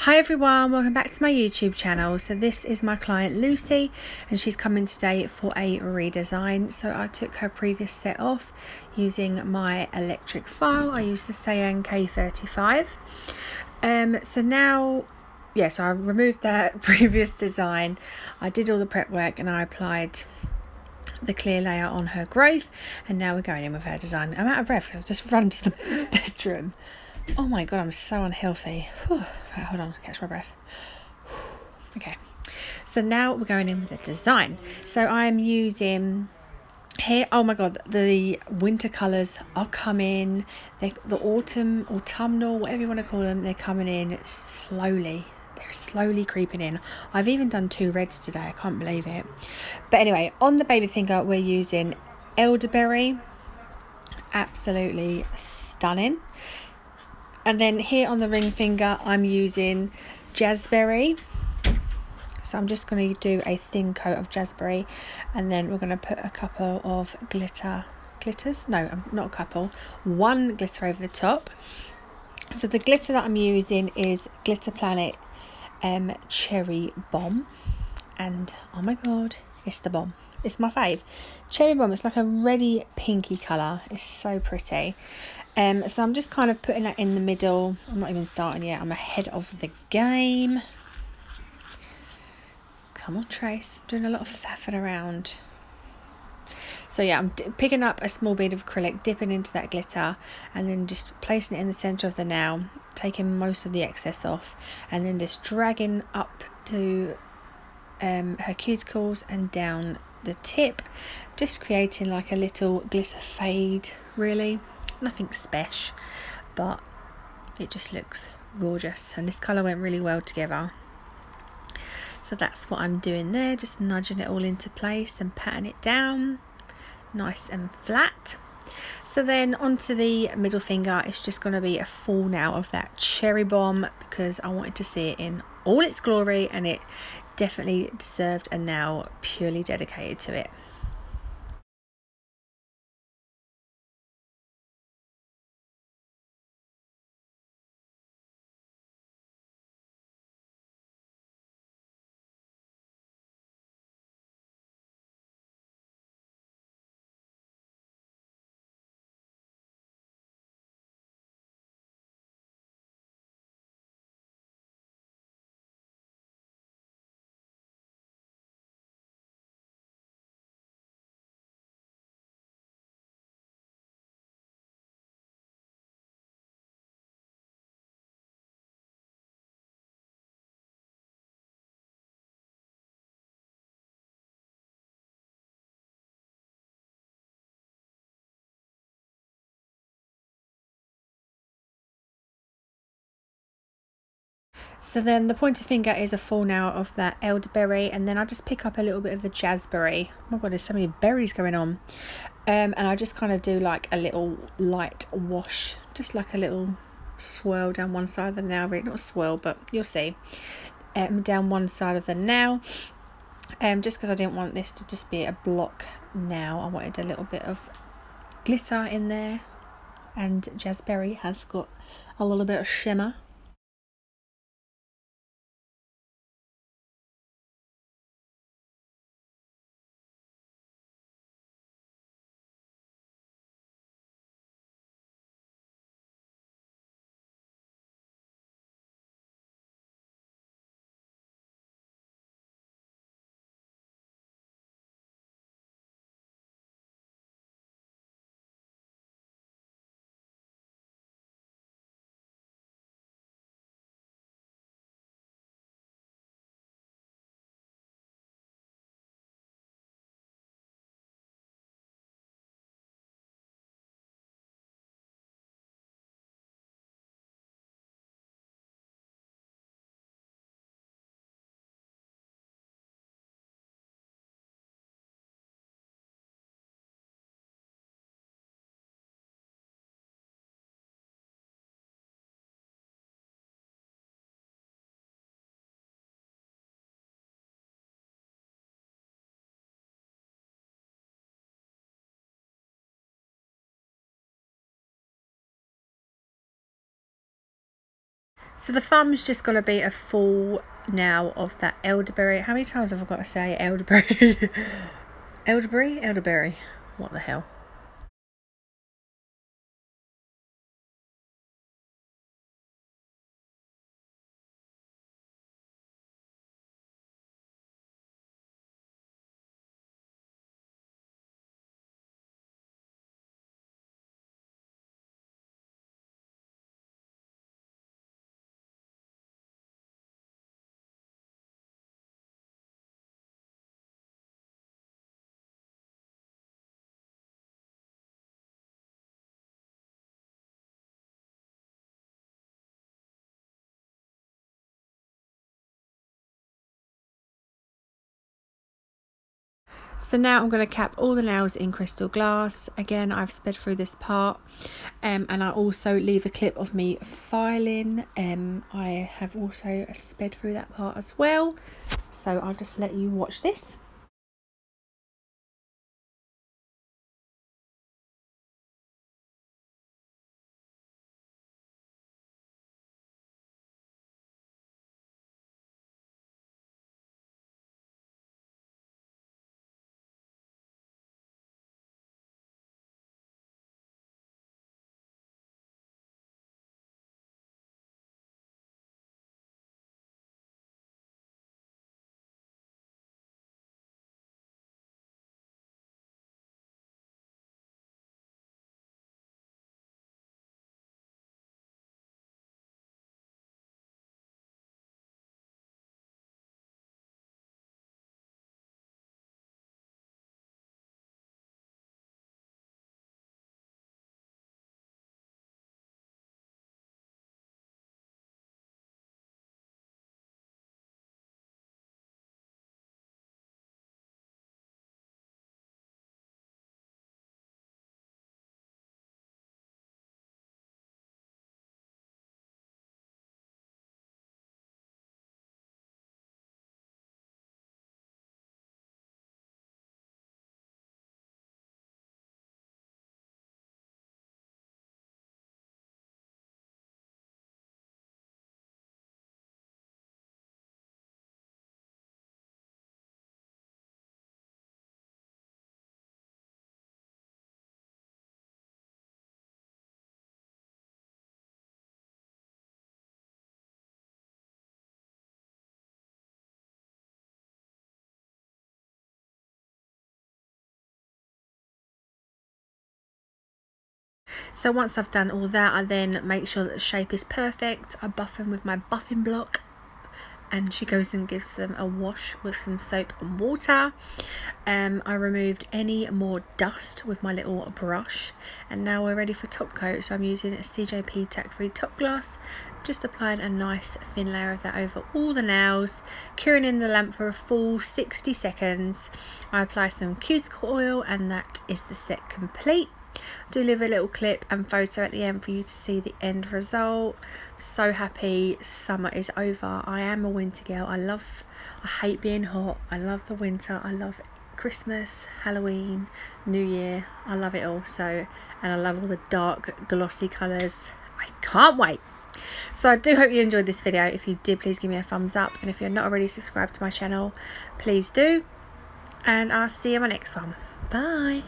Hi everyone, welcome back to my YouTube channel. So this is my client Lucy and she's coming today for a redesign. So I took her previous set off using my electric file. I used the saeyang K35. So now, yes, I removed that previous design. I did all the prep work and I applied the clear layer on her growth, and now we're going in with her design. I'm out of breath because I've just run to the bedroom. Oh my god, I'm so unhealthy. Whew. Right, hold on, catch my breath. Okay, so now we're going in with the design. So I'm using here, oh my god, the winter colours are coming. The autumnal, whatever you want to call them, they're coming in slowly. They're slowly creeping in. I've even done 2 reds today, I can't believe it. But anyway, on the baby finger we're using elderberry, absolutely stunning. And then here on the ring finger I'm using jazzberry. So I'm just going to do a thin coat of jazzberry, and then we're going to put a couple of glitters, no, not a couple, one glitter over the top. So the glitter that I'm using is Glitter Planet Cherry Bomb, and oh my god, it's the bomb. It's my fave. Cherry Bomb, it's like a reddy pinky colour. It's so pretty. So I'm just kind of putting that in the middle. I'm not even starting yet. I'm ahead of the game. Come on, Trace. Doing a lot of faffing around. So yeah, I'm picking up a small bead of acrylic, dipping into that glitter, and then just placing it in the centre of the nail, taking most of the excess off, and then just dragging up to her cuticles and down the tip, just creating like a little glitter fade. Really, nothing special, but it just looks gorgeous, and this colour went really well together. So that's what I'm doing there, just nudging it all into place and patting it down nice and flat. So then onto the middle finger, it's just going to be a full now of that cherry bomb, because I wanted to see it in all its glory, and it definitely deserved a nail purely dedicated to it. So then the pointer finger is a full now of that elderberry, and then I just pick up a little bit of the jazzberry. Oh my god, there's so many berries going on. And I just kind of do like a little light wash, just like a little swirl down one side of the nail. Really, not a swirl, but you'll see. Down one side of the nail. Just because I didn't want this to just be a block nail, I wanted a little bit of glitter in there, and jazzberry has got a little bit of shimmer. So the thumb's just going to be a full nail of that elderberry. How many times have I got to say elderberry? Elderberry. What the hell? So now I'm going to cap all the nails in crystal glass. Again, I've sped through this part, and I also leave a clip of me filing. I have also sped through that part as well. So I'll just let you watch this. So once I've done all that, I then make sure that the shape is perfect. I buff them with my buffing block, and she goes and gives them a wash with some soap and water. I removed any more dust with my little brush, and now we're ready for top coat. So I'm using a CJP tack free top gloss, just applying a nice thin layer of that over all the nails, curing in the lamp for a full 60 seconds. I apply some cuticle oil, and that is the set complete. Do leave a little clip and photo at the end for you to see the end result. So happy summer is over. I am a winter girl. I hate being hot. I love the winter. I love Christmas, Halloween, New Year. I love it all. So, and I love all the dark glossy colours. I can't wait. So I do hope you enjoyed this video. If you did, please give me a thumbs up, and if you're not already subscribed to my channel, please do, and I'll see you in my next one. Bye.